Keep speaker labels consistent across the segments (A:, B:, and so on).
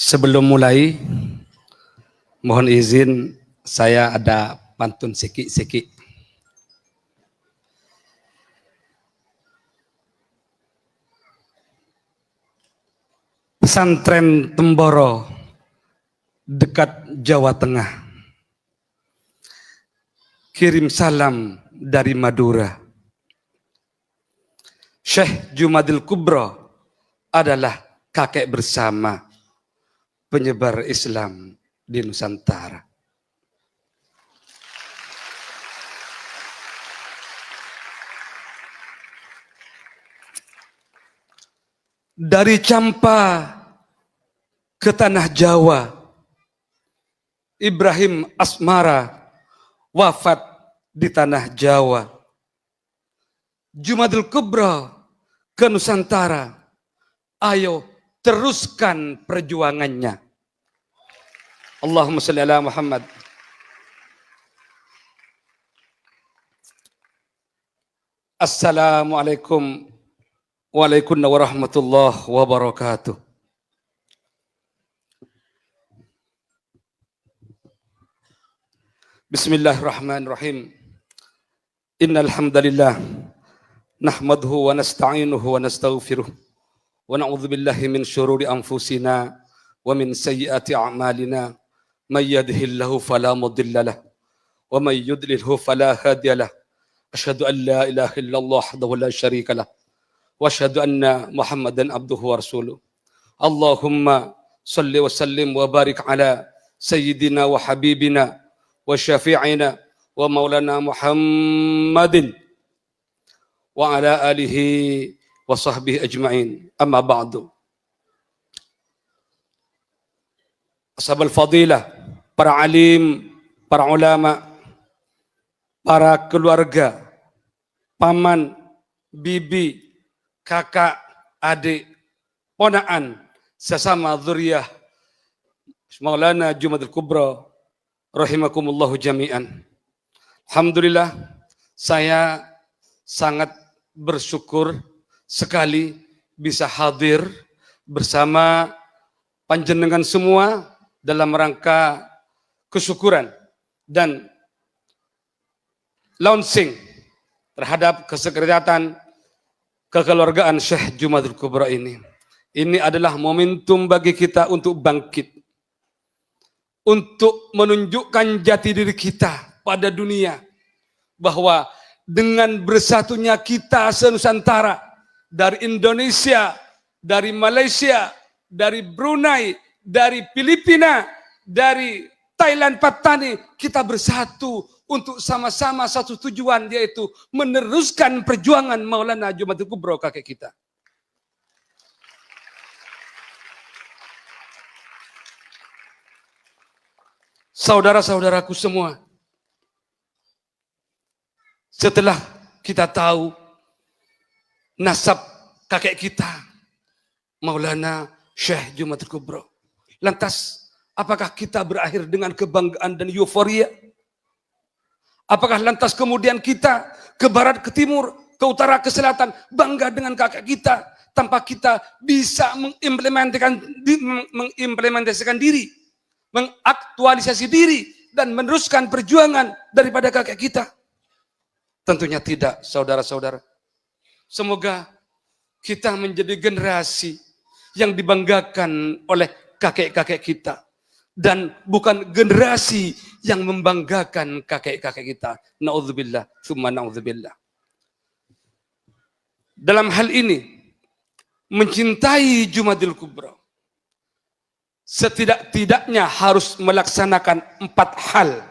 A: Sebelum mulai, mohon izin saya ada pantun siki-siki. Pesantren Temboro, dekat Jawa Tengah. Kirim salam dari Madura. Syekh Jumadil Kubro adalah kakek bersama penyebar Islam di Nusantara. Dari Campa ke tanah Jawa, Ibrahim Asmara wafat di tanah Jawa. Jumadil Kubro ke Nusantara, ayo teruskan perjuangannya. Allahumma shalli ala Muhammad. Assalamualaikum warahmatullahi wabarakatuh. Bismillahirrahmanirrahim. Innal hamdalillah nahmaduhu wa nasta'inuhu wa nastaghfiruh wa na'udzu billahi min syururi anfusina wa min sayyiati a'malina may yahdihillahu fala mudilla lahu wa may yudlilhu fala hadiya lahu. Asyhadu an la ilaha illallah wahdahu la syarika lahu wa asyhadu anna Muhammadan abduhu wa rasuluh. Allahumma salli wa sallim wa barik ala sayyidina wa habibina wa syafi'ina wa maulana Muhammadin wa ala alihi wa sahbihi ajma'in. Amma ba'du. Ashabul fadilah, para alim, para ulama, para keluarga, paman, bibi, kakak, adik, ponaan, sesama dzurriyyah Maulana Jumadil Kubro rahimakumullahu jami'an. Alhamdulillah, saya sangat bersyukur sekali bisa hadir bersama panjenengan semua dalam rangka kesyukuran dan launching terhadap kesekretariatan kekeluargaan Syekh Jumadil Kubro ini. Ini adalah momentum bagi kita untuk bangkit, untuk menunjukkan jati diri kita pada dunia, bahwa dengan bersatunya kita se-Nusantara, dari Indonesia, dari Malaysia, dari Brunei, dari Filipina, dari Thailand, Patani, kita bersatu untuk sama-sama satu tujuan, yaitu meneruskan perjuangan Maulana Jumadil Kubro kakek kita. Saudara-saudaraku semua, setelah kita tahu nasab kakek kita, Maulana Syekh Jumadil Kubro, lantas apakah kita berakhir dengan kebanggaan dan euforia? Apakah lantas kemudian kita ke barat, ke timur, ke utara, ke selatan bangga dengan kakek kita tanpa kita bisa mengimplementasikan diri, mengaktualisasi diri dan meneruskan perjuangan daripada kakek kita? Tentunya tidak, saudara-saudara. Semoga kita menjadi generasi yang dibanggakan oleh kakek-kakek kita, dan bukan generasi yang membanggakan kakek-kakek kita. Na'udzubillah, tsumma na'udzubillah. Dalam hal ini, mencintai Jumadil Kubro setidak-tidaknya harus melaksanakan 4 hal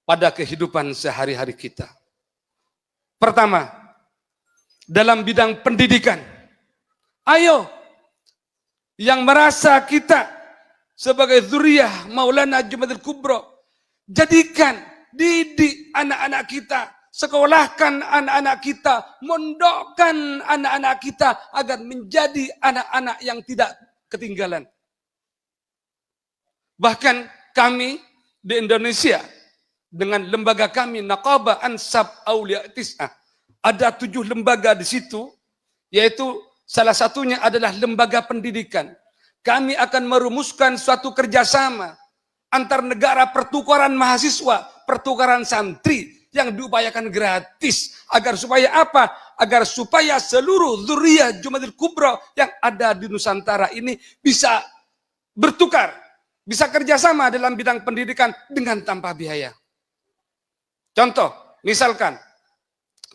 A: pada kehidupan sehari-hari kita. Pertama, dalam bidang pendidikan. Ayo, yang merasa kita sebagai dzurriyyah Maulana Jumadil Kubro, jadikan, didik anak-anak kita, sekolahkan anak-anak kita, mondokkan anak-anak kita agar menjadi anak-anak yang tidak ketinggalan. Bahkan kami di Indonesia, dengan lembaga kami Naqabah Ansab Aulia Tis'ah, ada 7 lembaga di situ, yaitu salah satunya adalah lembaga pendidikan. kami akan merumuskan suatu kerjasama antar negara pertukaran mahasiswa, pertukaran santri yang diupayakan gratis. Agar supaya apa? Agar supaya seluruh dzurriyyah Jumadil Kubra yang ada di Nusantara ini bisa bertukar, bisa kerjasama dalam bidang pendidikan dengan tanpa biaya. Contoh, misalkan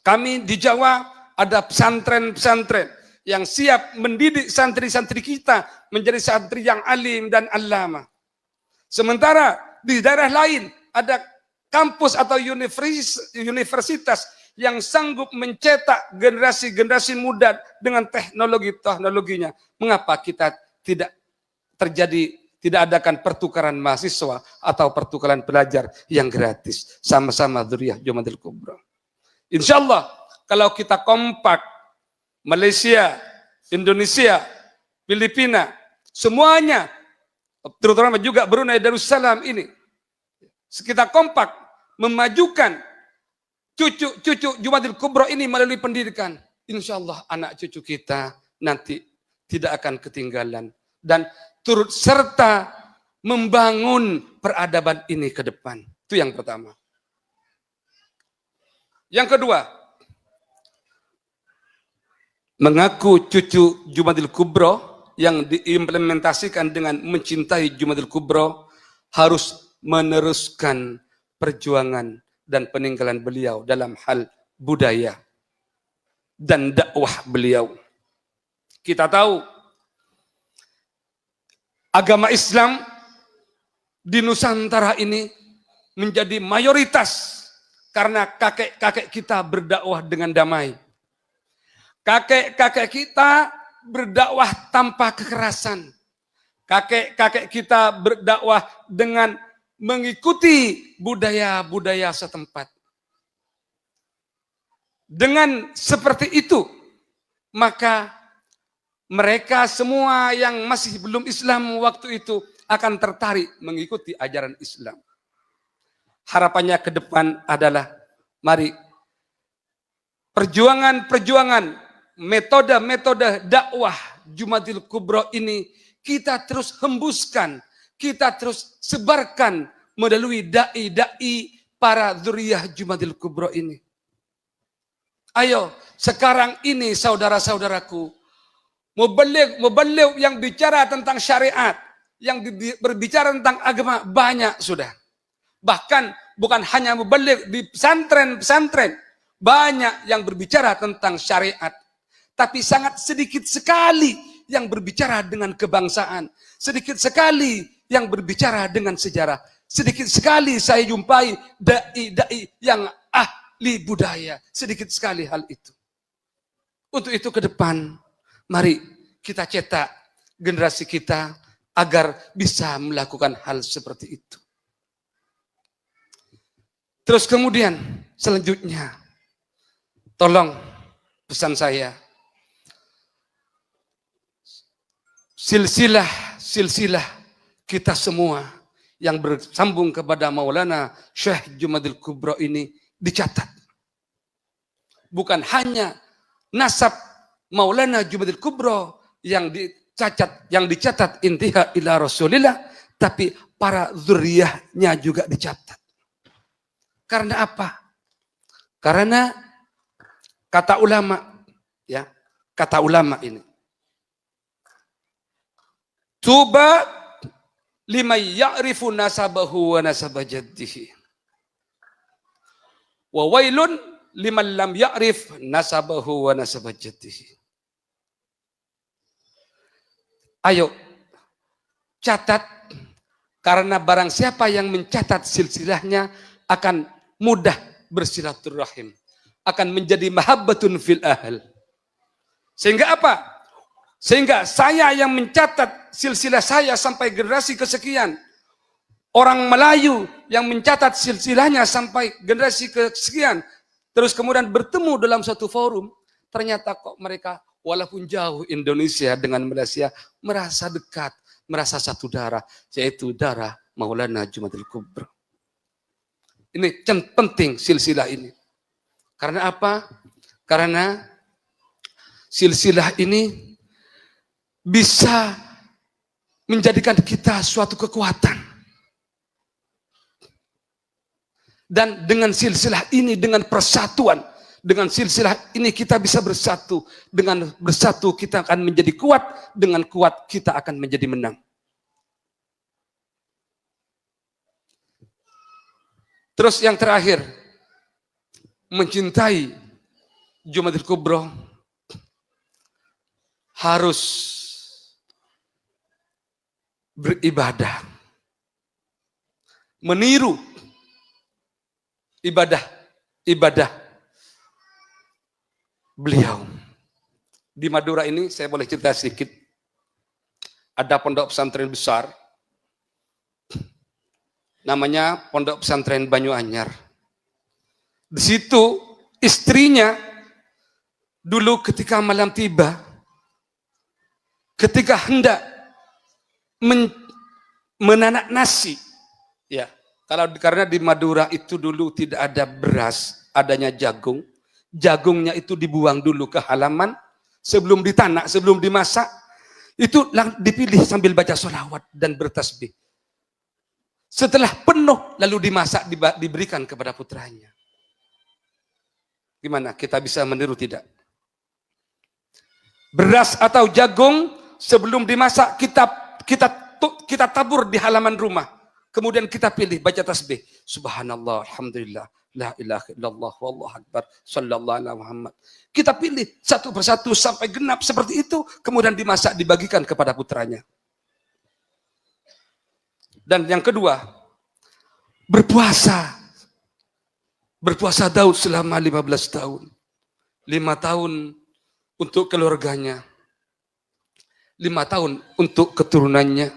A: kami di Jawa ada pesantren-pesantren yang siap mendidik santri-santri kita menjadi santri yang alim dan allama. Sementara di daerah lain ada kampus atau universitas yang sanggup mencetak generasi-generasi muda dengan teknologinya. Mengapa kita tidak adakan pertukaran mahasiswa atau pertukaran pelajar yang gratis sama-sama dzurriyyah Jumadil Kubra? Insya Allah kalau kita kompak, Malaysia, Indonesia, Filipina, semuanya, terutama juga Brunei Darussalam ini, kita kompak memajukan cucu-cucu Jumadil Kubra ini melalui pendidikan. Insya Allah anak cucu kita nanti tidak akan ketinggalan dan turut serta membangun peradaban ini ke depan. Itu yang pertama. Yang kedua, mengaku cucu Jumadil Kubra yang diimplementasikan dengan mencintai Jumadil Kubra harus meneruskan perjuangan dan peninggalan beliau dalam hal budaya dan dakwah beliau. Kita tahu agama Islam di Nusantara ini menjadi mayoritas karena kakek-kakek kita berdakwah dengan damai. Kakek-kakek kita berdakwah tanpa kekerasan. Kakek-kakek kita berdakwah dengan mengikuti budaya-budaya setempat. Dengan seperti itu, maka mereka semua yang masih belum Islam waktu itu akan tertarik mengikuti ajaran Islam. Harapannya ke depan adalah mari perjuangan-perjuangan, metode-metode dakwah Jumadil Kubra ini kita terus hembuskan, kita terus sebarkan melalui dai-dai para dzurriyyah Jumadil Kubra ini. Ayo, sekarang ini saudara-saudaraku, mubaligh yang bicara tentang syariat, yang berbicara tentang agama banyak sudah. Bahkan bukan hanya mubaligh di pesantren-pesantren, banyak yang berbicara tentang syariat. Tapi sangat sedikit sekali yang berbicara dengan kebangsaan. Sedikit sekali yang berbicara dengan sejarah. Sedikit sekali saya jumpai dai-dai yang ahli budaya. Sedikit sekali hal itu. Untuk itu ke depan, mari kita cetak generasi kita agar bisa melakukan hal seperti itu. Terus kemudian selanjutnya, tolong pesan saya, silsilah kita semua yang bersambung kepada Maulana Syekh Jumadil Kubra ini dicatat. Bukan hanya nasab Maulana Jumadil Kubra yang dicatat intiha ila Rasulillah, tapi para dzurriyyahnya juga dicatat. Karena apa? Karena kata ulama, ya, kata ulama ini, tuba liman ya'rifu nasabahu wa nasaba jaddihi, wa wailun liman lam ya'rif nasabahu wa nasaba jaddihi. Ayo catat, karena barang siapa yang mencatat silsilahnya akan mudah bersilaturahim, akan menjadi mahabbatun fil ahl. Sehingga apa? Sehingga saya yang mencatat silsilah saya sampai generasi kesekian, orang Melayu yang mencatat silsilahnya sampai generasi kesekian, terus kemudian bertemu dalam satu forum, ternyata kok mereka walaupun jauh Indonesia dengan Malaysia merasa dekat, merasa satu darah, yaitu darah Maulana Jumadil Kubra. Ini penting silsilah ini. Karena apa? Karena silsilah ini bisa menjadikan kita suatu kekuatan. Dan dengan silsilah ini, dengan persatuan, dengan silsilah ini kita bisa bersatu. Dengan bersatu kita akan menjadi kuat, dengan kuat kita akan menjadi menang. Terus yang terakhir, mencintai Jumatul Kubro harus beribadah, meniru ibadah beliau. Di Madura ini saya boleh cerita sedikit. Ada pondok pesantren besar, namanya Pondok Pesantren Banyu Anyar. Di situ istrinya dulu ketika malam tiba, ketika hendak menanak nasi, ya, karena di Madura itu dulu tidak ada beras, adanya jagung. Jagungnya itu dibuang dulu ke halaman sebelum ditanak, sebelum dimasak. Itu dipilih sambil baca sholawat dan bertasbih. Setelah penuh lalu dimasak, diberikan kepada putranya. Gimana? Kita bisa meniru tidak? Beras atau jagung sebelum dimasak kita tabur di halaman rumah. Kemudian kita pilih baca tasbih. Subhanallah, alhamdulillah, la ilaha illallah, wallahu akbar, sallallahu alaihi Muhammad. Kita pilih satu persatu sampai genap seperti itu. Kemudian dimasak, dibagikan kepada putranya. Dan yang kedua, berpuasa. Berpuasa Daud selama 15 tahun. 5 tahun untuk keluarganya. 5 tahun untuk keturunannya.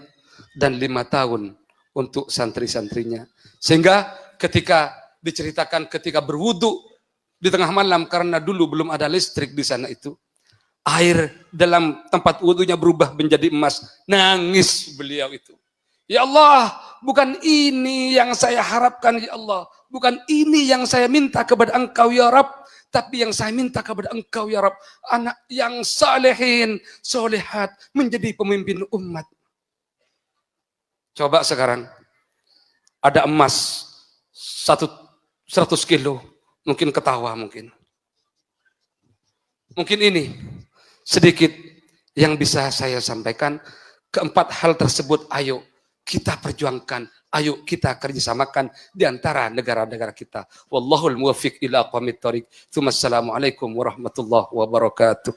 A: Dan 5 tahun untuk santri-santrinya. Sehingga ketika diceritakan ketika berwudu di tengah malam, karena dulu belum ada listrik di sana itu, air dalam tempat wudunya berubah menjadi emas. Nangis beliau itu. Ya Allah, bukan ini yang saya harapkan ya Allah. Bukan ini yang saya minta kepada Engkau ya Rabb. Tapi yang saya minta kepada Engkau ya Rabb, anak yang salehin, solehat, menjadi pemimpin umat. Coba sekarang, ada emas 100 kilo, mungkin ketawa mungkin. Mungkin ini sedikit yang bisa saya sampaikan. Keempat hal tersebut, ayo kita perjuangkan, ayo kita kerjasamakan di antara negara-negara kita. Wallahul muwaffiq ila aqwamit thoriq. Assalamualaikum warahmatullahi wabarakatuh.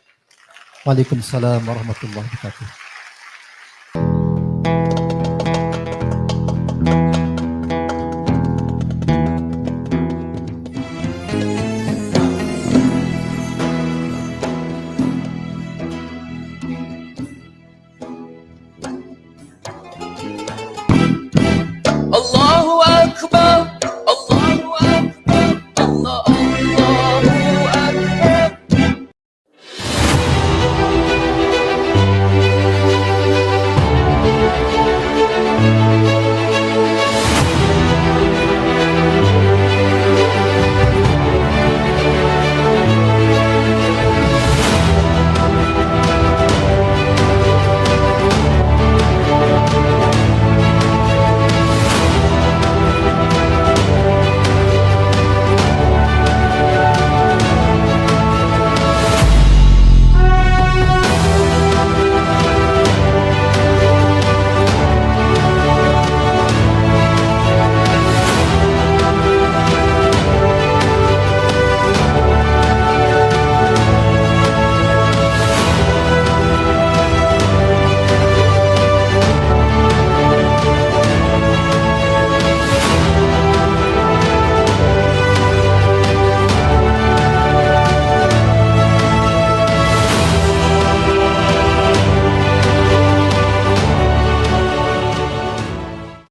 B: Waalaikumsalam warahmatullahi wabarakatuh.